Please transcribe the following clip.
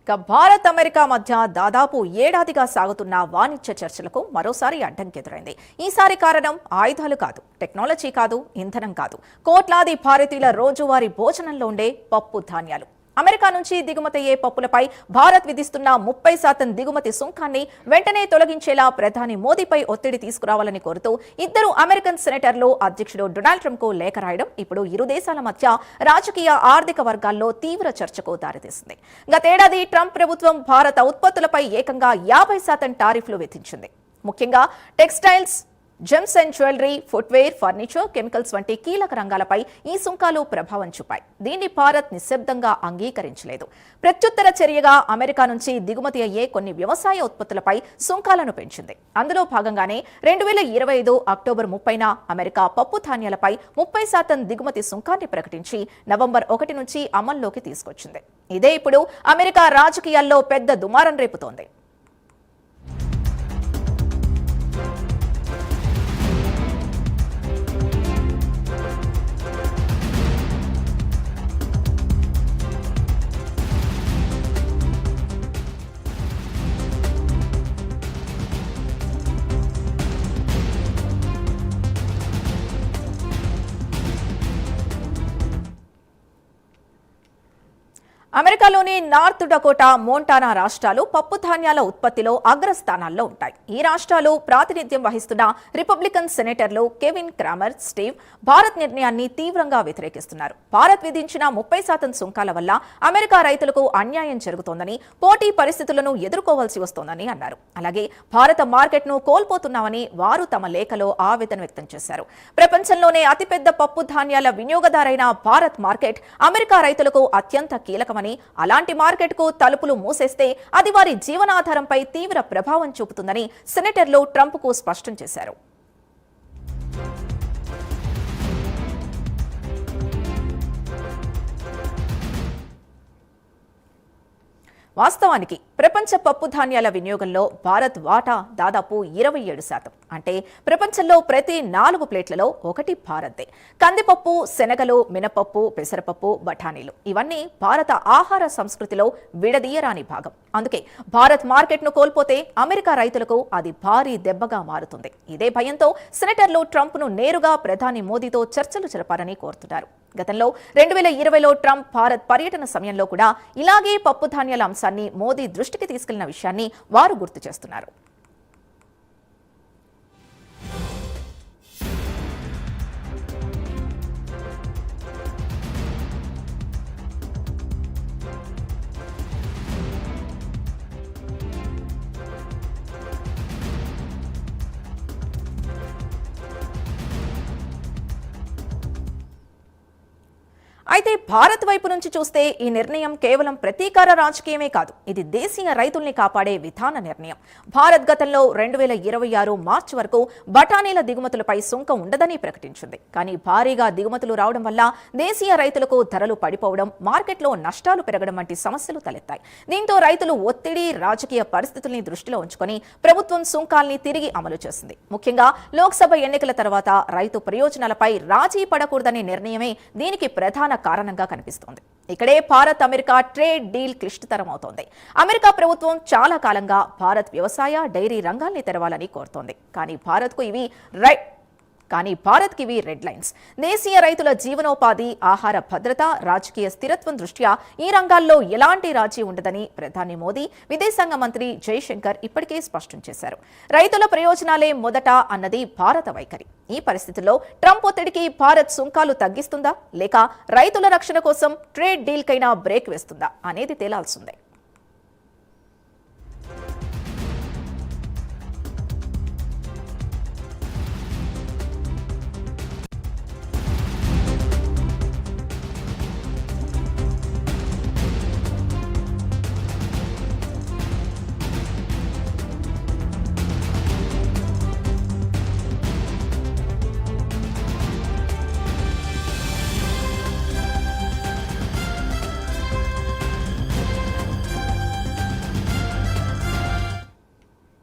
Bharat America మధ్య దాదాపు ఏడాదిగా సాగుతున్న వాణిజ్య చర్చలకు మరోసారి అడ్డంకెదురైంది. ఈసారి కారణం ఆయుధాలు కాదు, టెక్నాలజీ కాదు, ఇంధనం కాదు, కోట్లాది భారతీయుల రోజువారీ భోజనంలో ఉండే పప్పు ధాన్యాలు. అమెరికా నుంచి దిగుమతయ్యే పప్పులపై భారత్ విధిస్తున్న 30% దిగుమతి సుంకాన్ని వెంటనే తొలగించేలా ప్రధాని మోదీపై ఒత్తిడి తీసుకురావాలని కోరుతూ ఇద్దరు అమెరికన్ సెనేటర్లు అధ్యక్షుడు డొనాల్డ్ ట్రంప్ కు లేఖ రాయడం ఇప్పుడు ఇరు దేశాల మధ్య రాజకీయ ఆర్థిక వర్గాల్లో తీవ్ర చర్చకు దారితీసింది. గతేడాది ట్రంప్ ప్రభుత్వం భారత ఉత్పత్తులపై ఏకంగా 50% టారిఫ్లు విధించింది. ముఖ్యంగా textiles, gems and jewellery, footwear, furniture, chemicals వంటి కీలక రంగాలపై ఈ సుంకాలు ప్రభావం చూపాయి. దీన్ని భారత్ నిశ్శబ్దంగా అంగీకరించలేదు. ప్రత్యుత్తర చర్యగా అమెరికా నుంచి దిగుమతి అయ్యే కొన్ని వ్యవసాయ ఉత్పత్తులపై సుంకాలను పెంచింది. అందులో భాగంగానే 2025 అక్టోబర్ 30న అమెరికా పప్పు ధాన్యాలపై 30% దిగుమతి సుంకాన్ని ప్రకటించి నవంబర్ 1 నుంచి అమల్లోకి తీసుకొచ్చింది. ఇదే ఇప్పుడు అమెరికా రాజకీయాల్లో పెద్ద దుమారం రేపుతోంది. అమెరికాలోని నార్త్ డకోటా, మోంటానా రాష్ట్రాలు పప్పు ధాన్యాల ఉత్పత్తిలో అగ్రస్థానాల్లో ఉంటాయి. ఈ రాష్ట్రాలు ప్రాతినిధ్యం వహిస్తున్న రిపబ్లికన్ సెనేటర్లు కెవిన్ క్రామర్, స్టీవ్ భారత్ నిర్ణయాన్ని తీవ్రంగా వ్యతిరేకిస్తున్నారు. భారత్ విధించిన 30% సుంకాల వల్ల అమెరికా రైతులకు అన్యాయం జరుగుతోందని, పోటీ పరిస్థితులను ఎదుర్కోవాల్సి వస్తోందని అన్నారు. అలాగే భారత మార్కెట్ను కోల్పోతున్నామని వారు తమ లేఖలో ఆవేదన వ్యక్తం చేశారు. ప్రపంచంలోనే అతిపెద్ద పప్పు ధాన్యాల వినియోగదారైన భారత్ మార్కెట్ అమెరికా రైతులకు అత్యంత కీలకమని, అలాంటి మార్కెట్కు తలుపులు మూసేస్తే అది వారి జీవనాధారంపై తీవ్ర ప్రభావం చూపుతుందని సెనేటర్లు ట్రంప్కు స్పష్టం చేశారు. వాస్తవానికి ప్రపంచ పప్పు ధాన్యాల వినియోగంలో భారత్ వాటా దాదాపు 27%. అంటే ప్రపంచంలో ప్రతి 4 ప్లేట్లలో ఒకటి భారత్దే. కందిపప్పు, శనగలు, మినపప్పు, పెసరపప్పు, బఠానీలు ఇవన్నీ భారత ఆహార సంస్కృతిలో విడదీయరాని భాగం. అందుకే భారత్ మార్కెట్ను కోల్పోతే అమెరికా రైతులకు అది భారీ దెబ్బగా మారుతుంది. ఇదే భయంతో సెనేటర్లు ట్రంప్ను నేరుగా ప్రధాని మోదీతో చర్చలు జరపాలని కోరుతున్నారు. గతంలో 2020లో ట్రంప్ భారత్ పర్యటన సమయంలో కూడా ఇలాగే పప్పు ధాన్యాల అంశాన్ని మోదీ దృష్టికి తీసుకెళ్లిన విషయాన్ని వారు గుర్తు చేస్తున్నారు. అయితే భారత్ వైపు నుంచి చూస్తే ఈ నిర్ణయం కేవలం ప్రతీకార రాజకీయమే కాదు, ఇది దేశీయ రైతుల్ని కాపాడే విధాన నిర్ణయం. భారత్ గతంలో 2026 మార్చి వరకు బఠానీల దిగుమతులపై సుంకం ఉండదని ప్రకటించింది. కానీ భారీగా దిగుమతులు రావడం వల్ల దేశీయ రైతులకు ధరలు పడిపోవడం, మార్కెట్లో నష్టాలు పెరగడం వంటి సమస్యలు తలెత్తాయి. దీంతో రైతులు ఒత్తిడి, రాజకీయ పరిస్థితుల్ని దృష్టిలో ఉంచుకొని ప్రభుత్వం సుంకాల్ని తిరిగి అమలు చేసింది. ముఖ్యంగా లోక్సభ ఎన్నికల తర్వాత రైతు ప్రయోజనాలపై రాజీ పడకూడదనే నిర్ణయమే దీనికి ప్రధాన కారణంగా కనిపిస్తోంది. ఇక్కడే భారత్ అమెరికా ట్రేడ్ డీల్ క్లిష్టతరం అవుతోంది. అమెరికా ప్రభుత్వం చాలా కాలంగా భారత్ వ్యవసాయ, డైరీ రంగాల్ని తెరవాలని కోరుతోంది. కానీ భారత్కు ఇవి రెడ్ లైన్స్. దేశీయ రైతుల జీవనోపాధి, ఆహార భద్రత, రాజకీయ స్థిరత్వం దృష్ట్యా ఈ రంగాల్లో ఎలాంటి రాజీ ఉండదని ప్రధాని మోదీ, విదేశాంగ మంత్రి జైశంకర్ ఇప్పటికే స్పష్టం చేశారు. రైతుల ప్రయోజనాలే మొదట అన్నది భారత వైఖరి. ఈ పరిస్థితుల్లో ట్రంప్ ఒత్తిడికి భారత్ సుంకాలు తగ్గిస్తుందా, లేక రైతుల రక్షణ కోసం ట్రేడ్ డీల్ కైనా బ్రేక్ వేస్తుందా అనేది తేలాల్సిందే.